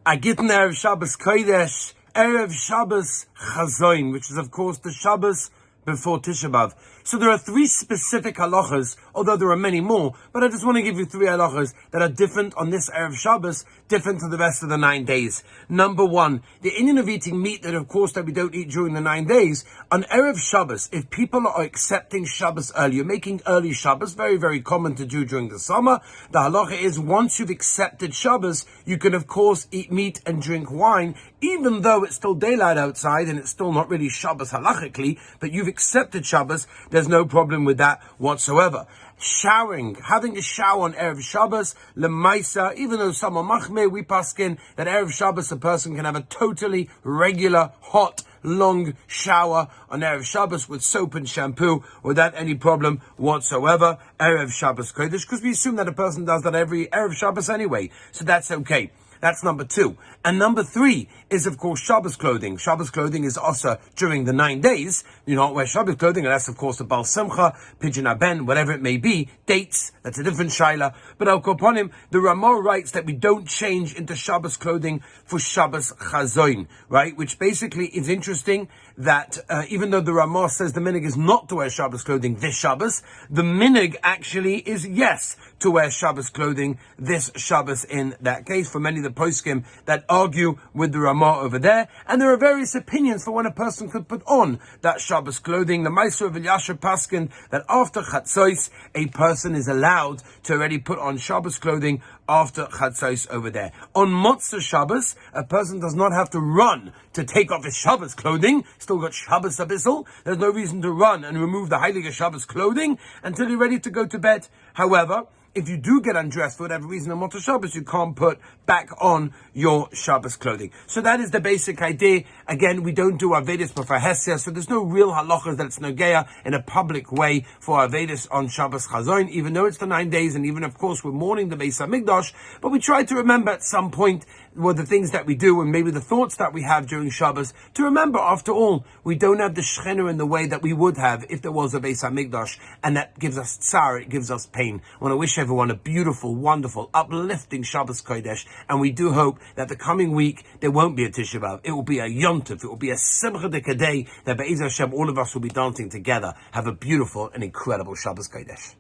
Agitn Erev Shabbos Kodesh, Erev Shabbos Chazon, which is of course the Shabbos before Tisha B'Av. So there are three specific halachas, although there are many more, but I just want to give you three halachas that are different on this Erev Shabbos, different to the rest of the 9 days. Number one, the Inyan of eating meat that of course that we don't eat during the 9 days. On Erev Shabbos, if people are accepting Shabbos early, you're making early Shabbos, very, very common to do during the summer. The halacha is once you've accepted Shabbos, you can of course eat meat and drink wine, even though it's still daylight outside and it's still not really Shabbos halachically, but you've accepted Shabbos, there's no problem with that whatsoever. Showering, having a shower on Erev Shabbos, lemaisa, even though some are machmir, we paskin that Erev Shabbos a person can have a totally regular, hot, long shower on Erev Shabbos with soap and shampoo without any problem whatsoever. Erev Shabbos Kodesh, because we assume that a person does that every Erev Shabbos anyway, so that's okay. That's number two. And number three is, of course, Shabbos clothing. Shabbos clothing is also during the 9 days. You don't wear Shabbos clothing, unless, of course, a Bal Simcha, Pidyon Aben, whatever it may be. Dates, that's a different shaila. But Al Koponim, the Ramah writes that we don't change into Shabbos clothing for Shabbos Chazon, right? Which basically is interesting that even though the Ramah says the minig is not to wear Shabbos clothing this Shabbos, the minig actually is yes to wear Shabbos clothing this Shabbos in that case, for many of the poskim that argue with the Ramah over there. And there are various opinions for when a person could put on that Shabbos clothing. The Meister of Elyasher paskin that after Chatzos, a person is allowed to already put on Shabbos clothing after Chatzos over there. On Motzah Shabbos, a person does not have to run to take off his Shabbos clothing. Still got Shabbos abyssal. There's no reason to run and remove the Heilige Shabbos clothing until you're ready to go to bed. However, if you do get undressed for whatever reason on Motzah Shabbos, you can't put back on your Shabbos clothing. So that is the basic idea. Again, we don't do Avedis before Hesia, so there's no real halachas that it's nogeya in a public way for Avedis on Shabbos Chazon, even though it's the 9 days, and even, of course, we're mourning the Beis HaMikdash, but we try to remember at some point what the things that we do and maybe the thoughts that we have during Shabbos, to remember, after all, we don't have the Shechina in the way that we would have if there was a Beis HaMikdash, and that gives us tsar, it gives us pain. I want to wish everyone a beautiful, wonderful, uplifting Shabbos Kodesh, and we do hope that the coming week there won't be a Tisha B'Av. It will be a Yom Tov. It will be a Simcha Dekadei that Be'ez Hashem all of us will be dancing together. Have a beautiful and incredible Shabbos Kodesh.